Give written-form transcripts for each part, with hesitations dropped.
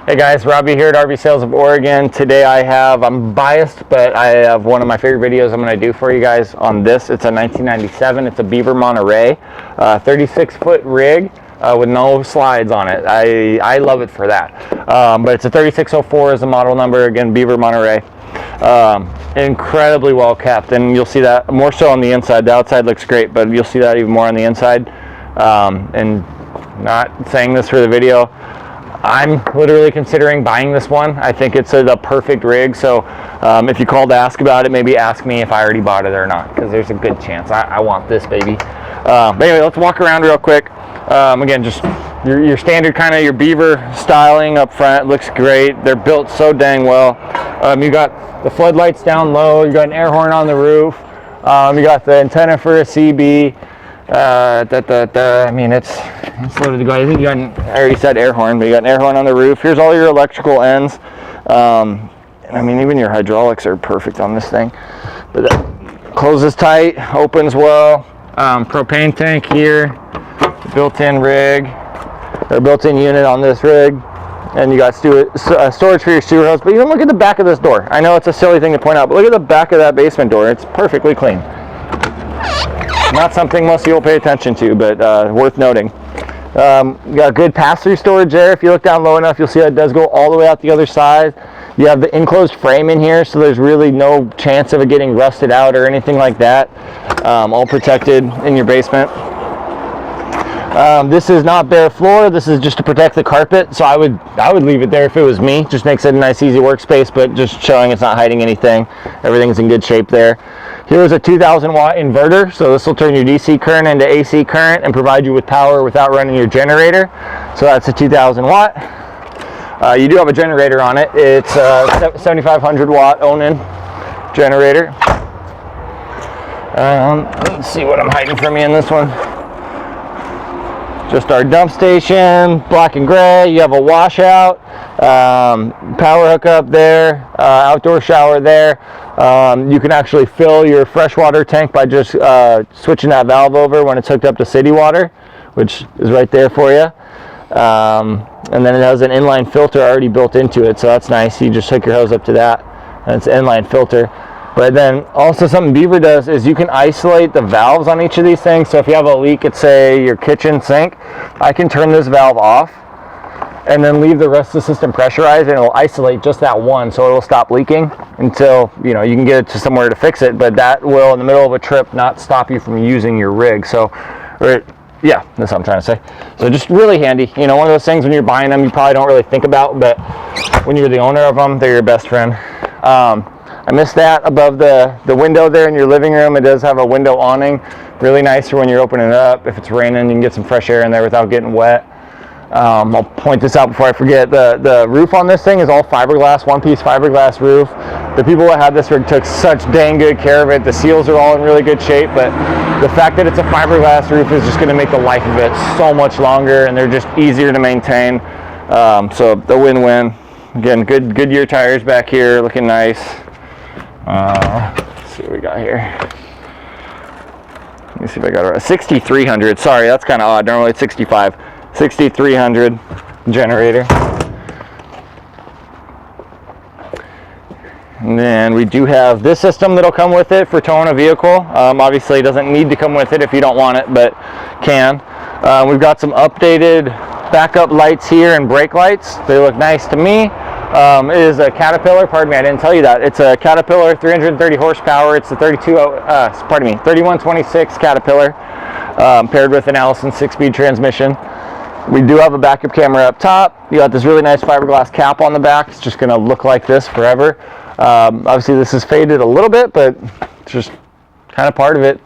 Hey guys, Robbie here at RV Sales of Oregon. Today I'm biased, but I have one of my favorite videos I'm going to do for you guys on this. It's a 1997, it's a Beaver Monterey, 36-foot rig with no slides on it. I love it for that. But it's a 3604 is the model number, again, Beaver Monterey. Incredibly well kept, and you'll see that more so on the inside. The outside looks great, but you'll see that even more on the inside. And not saying this for the video, I'm literally considering buying this one. I think it's the perfect rig. So if you called to ask about it, maybe ask me if I already bought it or not, because there's a good chance I want this baby. But anyway, let's walk around real quick. Again, just your standard kind of your Beaver styling up front. Looks great. They're built so dang well. You got the floodlights down low. You got an air horn on the roof. You got the antenna for a CB. I mean, it's loaded to go. I think you got I already said air horn, but you got an air horn on the roof. Here's all your electrical ends. And I mean, even your hydraulics are perfect on this thing. But that closes tight, opens well. Propane tank here, built-in rig, or built-in unit on this rig. And you got storage for your sewer hose. But even look at the back of this door. I know it's a silly thing to point out, but look at the back of that basement door. It's perfectly clean. Not something most people pay attention to, but worth noting. You got good pass-through storage there. If you look down low enough, you'll see that it does go all the way out the other side. You have the enclosed frame in here, so there's really no chance of it getting rusted out or anything like that. All protected in your basement. This is not bare floor. This is just to protect the carpet, so I would leave it there if it was me. Just makes it a nice, easy workspace, but just showing it's not hiding anything. Everything's in good shape there. Here's a 2,000 watt inverter, so this will turn your DC current into AC current and provide you with power without running your generator. So that's a 2,000 watt. You do have a generator on it. It's a 7,500 watt Onan generator. Let's see what I'm hiding from you in this one. Just our dump station, black and gray. You have a washout, power hookup there, outdoor shower there. You can actually fill your freshwater tank by just switching that valve over when it's hooked up to city water, which is right there for you. And then it has an inline filter already built into it, so that's nice. You just hook your hose up to that, and it's an inline filter. But then also something Beaver does is you can isolate the valves on each of these things. So if you have a leak at, say, your kitchen sink, I can turn this valve off and then leave the rest of the system pressurized, and it'll isolate just that one, so it'll stop leaking until you can get it to somewhere to fix it. But that will, in the middle of a trip, not stop you from using your rig. So, yeah, that's what I'm trying to say. So just really handy. One of those things when you're buying them, you probably don't really think about, but when you're the owner of them, they're your best friend. I missed that above the window there in your living room. It does have a window awning. Really nice for when you're opening it up. If it's raining, you can get some fresh air in there without getting wet. I'll point this out before I forget. The roof on this thing is all fiberglass, one-piece fiberglass roof. The people that had this rig took such dang good care of it. The seals are all in really good shape, but the fact that it's a fiberglass roof is just going to make the life of it so much longer, and they're just easier to maintain. So the win-win. Again, good Goodyear tires back here, looking nice. Let's see what we got here. Let me see if I got it right. 6,300. Sorry, that's kind of odd. Normally it's 65. 6,300 generator. And then we do have this system that'll come with it for towing a vehicle. Obviously, it doesn't need to come with it if you don't want it, but can. We've got some updated backup lights here and brake lights. They look nice to me. It is a Caterpillar, pardon me, I didn't tell you that. It's a Caterpillar 330 horsepower. It's the 3126 Caterpillar, paired with an Allison 6-speed transmission. We do have a backup camera up top. You got this really nice fiberglass cap on the back. It's just gonna look like this forever. Obviously this is faded a little bit, but it's just kind of part of it,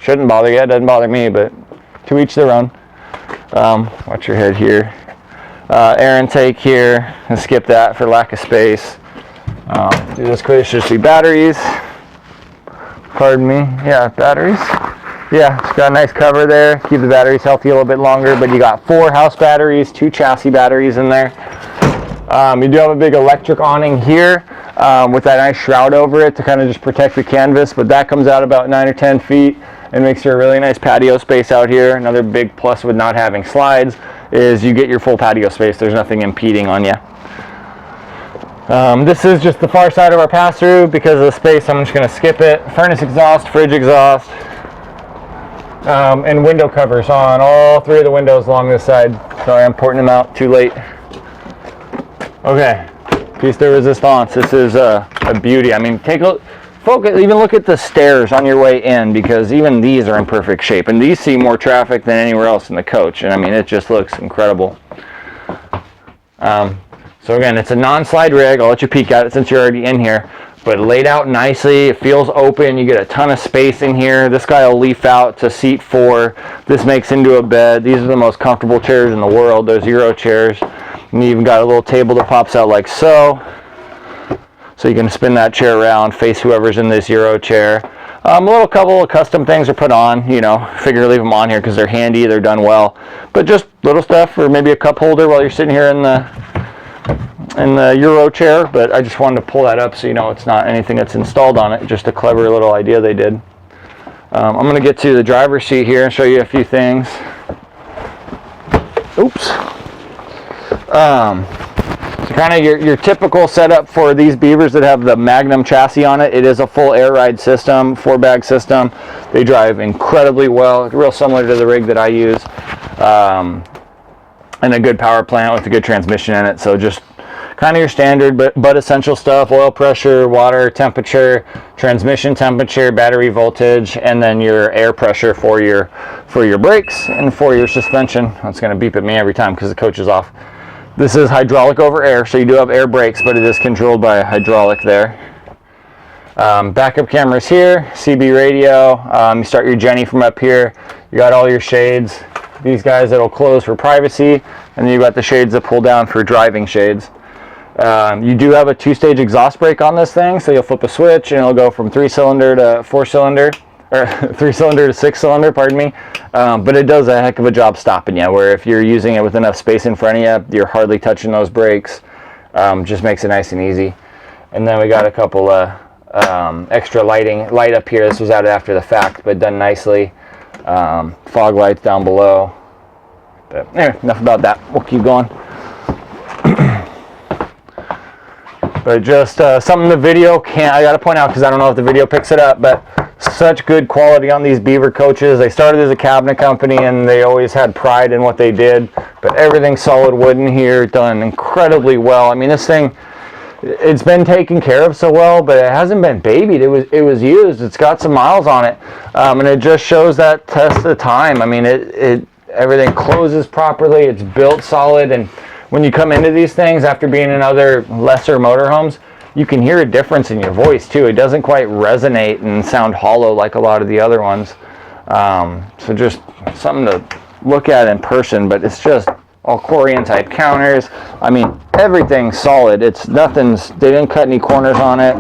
Shouldn't bother you, it doesn't bother me, but to each their own. Watch your head here. Air intake here, and skip that for lack of space. Do this quick, should just be batteries. Pardon me, yeah, batteries. Yeah, it's got a nice cover there, keep the batteries healthy a little bit longer, but you got 4 house batteries, 2 chassis batteries in there. You do have a big electric awning here with that nice shroud over it to kind of just protect the canvas, but that comes out about 9 or 10 feet and makes for a really nice patio space out here. Another big plus with not having slides. is you get your full patio space. There's nothing impeding on you. This is just the far side of our pass-through. Because of the space, I'm just going to skip it. Furnace exhaust, fridge exhaust, and window covers on all 3 of the windows along this side. Sorry, I'm porting them out too late. Okay, piece de resistance. This is a beauty. I mean, focus, even look at the stairs on your way in, because even these are in perfect shape. And these see more traffic than anywhere else in the coach. And I mean, it just looks incredible. So again, it's a non-slide rig. I'll let you peek at it since you're already in here. But laid out nicely, it feels open. You get a ton of space in here. This guy will leaf out to seat 4. This makes into a bed. These are the most comfortable chairs in the world. They're Zero chairs. And you even got a little table that pops out like so. So you can spin that chair around, face whoever's in this Zero chair. A little couple of custom things are put on, you know, figure leave them on here because they're handy, they're done well. But just little stuff for maybe a cup holder while you're sitting here in the Euro chair. But I just wanted to pull that up so you know it's not anything that's installed on it, just a clever little idea they did. I'm going to get to the driver's seat here and show you a few things. Oops. So kind of your typical setup for these Beavers that have the Magnum chassis on it. It is a full air ride system, 4-bag system. They drive incredibly well, real similar to the rig that I use. And a good power plant with a good transmission in it. So just kind of your standard but essential stuff: oil pressure, water temperature, transmission temperature, battery voltage, and then your air pressure for your brakes and for your suspension. It's going to beep at me every time because the coach is off. This is hydraulic over air, so you do have air brakes, but it is controlled by a hydraulic there. Backup cameras here, CB radio. You start your Jenny from up here. You got all your shades. These guys that'll close for privacy, and then you got the shades that pull down for driving shades. You do have a 2-stage exhaust brake on this thing, so you'll flip a switch and it'll go from 3-cylinder to 4-cylinder, or 3-cylinder to 6-cylinder, pardon me. But it does a heck of a job stopping you, where if you're using it with enough space in front of you, you're hardly touching those brakes. Just makes it nice and easy. And then we got a couple of extra light up here. This was added after the fact, but done nicely. Fog lights down below. But anyway, enough about that. We'll keep going. But just something the video can't, I gotta point out because I don't know if the video picks it up, but such good quality on these Beaver coaches. They started as a cabinet company and they always had pride in what they did, but everything's solid wood in here, done incredibly well. I mean, this thing, it's been taken care of so well, but it hasn't been babied. It was used. It's got some miles on it, and it just shows that test of time. I mean, everything closes properly. It's built solid, and when you come into these things after being in other lesser motorhomes, you can hear a difference in your voice too. It doesn't quite resonate and sound hollow like a lot of the other ones. So just something to look at in person, but it's just all Corian type counters. I mean, everything's solid. It's nothing's, they didn't cut any corners on it.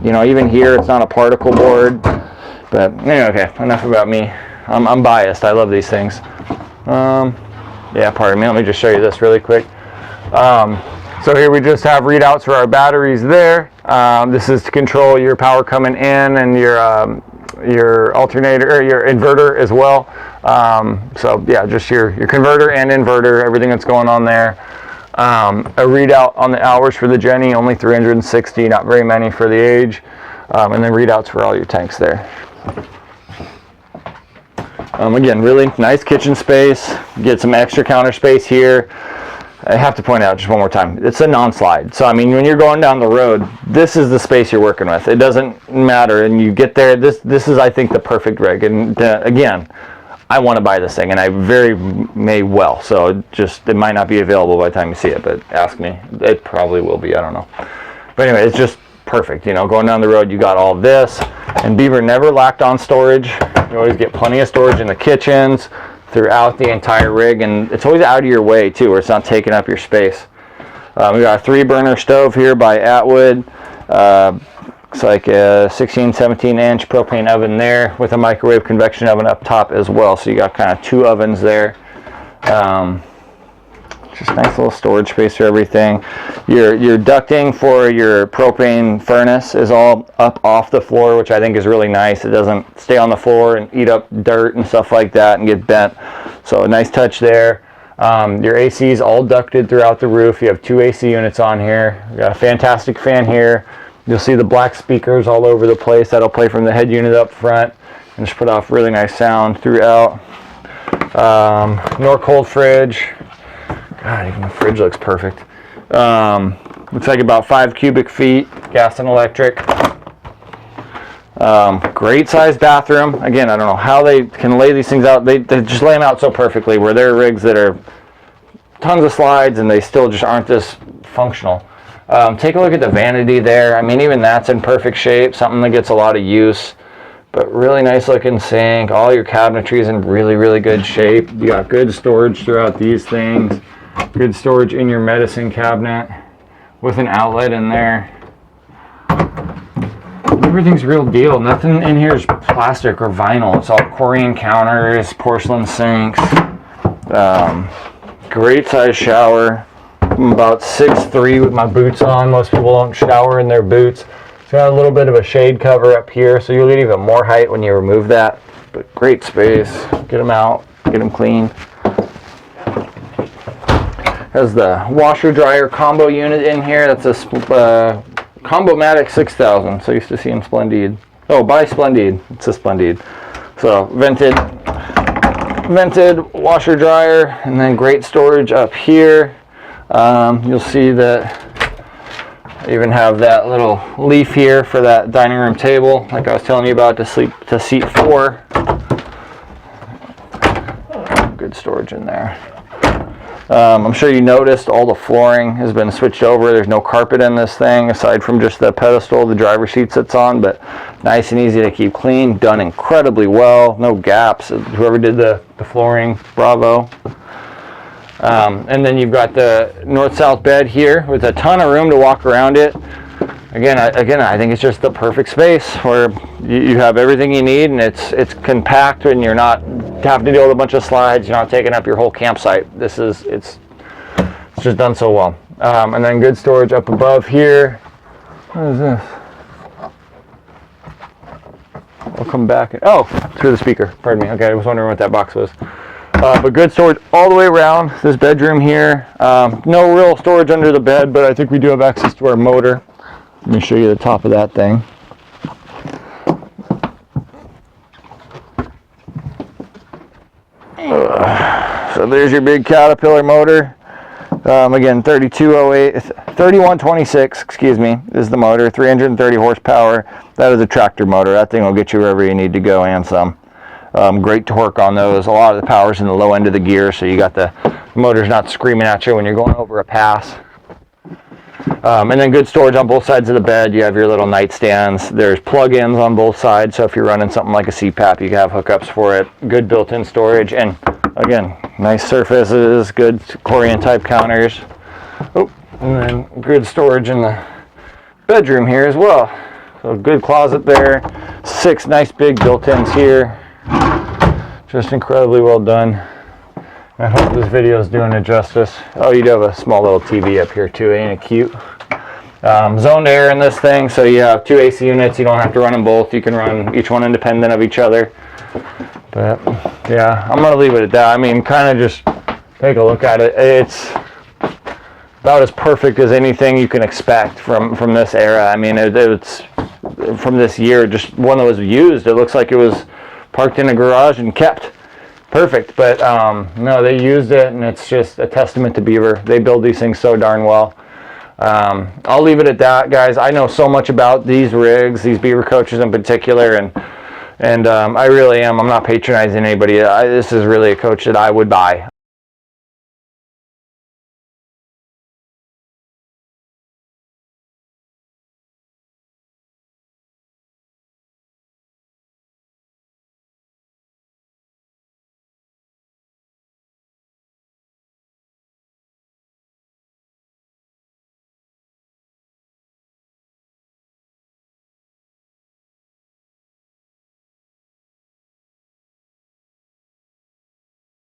You know, even here, it's not a particle board. But anyway, okay, enough about me. I'm biased. I love these things. Yeah, pardon me. Let me just show you this really quick. So here we just have readouts for our batteries there. This is to control your power coming in and your alternator or your inverter as well. So yeah, just your converter and inverter, everything that's going on there. A readout on the hours for the Jenny, only 360, not very many for the age. And then readouts for all your tanks there. Again, really nice kitchen space. Get some extra counter space here. I have to point out just one more time, it's a non-slide. So I mean, when you're going down the road, this is the space you're working with. It doesn't matter, and you get there, this is, I think, the perfect rig. And again, I want to buy this thing, and I very may well. So it might not be available by the time you see it, but ask me. It probably will be, I don't know. But anyway, it's just perfect. You know, going down the road, you got all this. And Beaver never lacked on storage. You always get plenty of storage in the kitchens, throughout the entire rig, and it's always out of your way too, where it's not taking up your space. We got a 3-burner stove here by Atwood. Looks like a 16-17 inch propane oven there with a microwave convection oven up top as well, so you got kind of 2 ovens there. Just nice little storage space for everything. Your ducting for your propane furnace is all up off the floor, which I think is really nice. It doesn't stay on the floor and eat up dirt and stuff like that and get bent. So a nice touch there. Your AC is all ducted throughout the roof. You have 2 AC units on here. You got a fantastic fan here. You'll see the black speakers all over the place. That'll play from the head unit up front and just put off really nice sound throughout. Nor cold fridge. God, even the fridge looks perfect. Looks like about 5 cubic feet, gas and electric. Great sized bathroom. Again, I don't know how they can lay these things out. They just lay them out so perfectly, where there are rigs that are tons of slides and they still just aren't this functional. Take a look at the vanity there. I mean, even that's in perfect shape, something that gets a lot of use. But really nice looking sink. All your cabinetry is in really, really good shape. You got good storage throughout these things. Good storage in your medicine cabinet with an outlet in there. Everything's real deal. Nothing in here is plastic or vinyl. It's all Korean counters, porcelain sinks. Great size shower. I'm about 6'3" with my boots on. Most people don't shower in their boots. It's got a little bit of a shade cover up here, so you'll get even more height when you remove that. But great space. Get them out, get them clean. Has the washer dryer combo unit in here. That's a Combo-Matic 6000. So I used to see in Splendid. Oh, by Splendid. It's a Splendid. So vented washer dryer, and then great storage up here. You'll see that I even have that little leaf here for that dining room table, like I was telling you about, to seat 4. Good storage in there. I'm sure you noticed all the flooring has been switched over. There's no carpet in this thing aside from just the pedestal the driver's seat sits on, but nice and easy to keep clean. Done incredibly well. No gaps. Whoever did the flooring, bravo. And then you've got the north-south bed here with a ton of room to walk around it. Again, I think it's just the perfect space where you have everything you need, and it's compact, and you're not having to deal with a bunch of slides. You're not taking up your whole campsite. It's just done so well. And then good storage up above here. What is this? I'll come back. Oh, through the speaker. Pardon me. Okay, I was wondering what that box was. But good storage all the way around this bedroom here. No real storage under the bed, but I think we do have access to our motor. Let me show you the top of that thing. So there's your big Caterpillar motor. Again, 3126, excuse me, is the motor. 330 horsepower. That is a tractor motor. That thing will get you wherever you need to go and some. Great torque on those. A lot of the power's in the low end of the gear, so you got the motor's not screaming at you when you're going over a pass. And then good storage on both sides of the bed. You have your little nightstands. There's plug-ins on both sides, so if you're running something like a CPAP, you can have hookups for it. Good built-in storage, and again, nice surfaces, good Korean type counters. Oh, and then good storage in the bedroom here as well. So good closet there. 6 nice big built-ins here. Just incredibly well done. I hope this video is doing it justice. Oh, you do have a small little TV up here too, ain't it cute? Zoned air in this thing, so you have 2 AC units. You don't have to run them both. You can run each one independent of each other. But yeah, I'm gonna leave it at that. I mean, kind of just take a look at it. It's about as perfect as anything you can expect from this era. I mean, it's from this year, just one that was used. It looks like it was parked in a garage and kept. Perfect, but no, they used it, and it's just a testament to Beaver. They build these things so darn well. I'll leave it at that, guys. I know so much about these rigs, these Beaver coaches in particular, and I really am. I'm not patronizing anybody. This is really a coach that I would buy.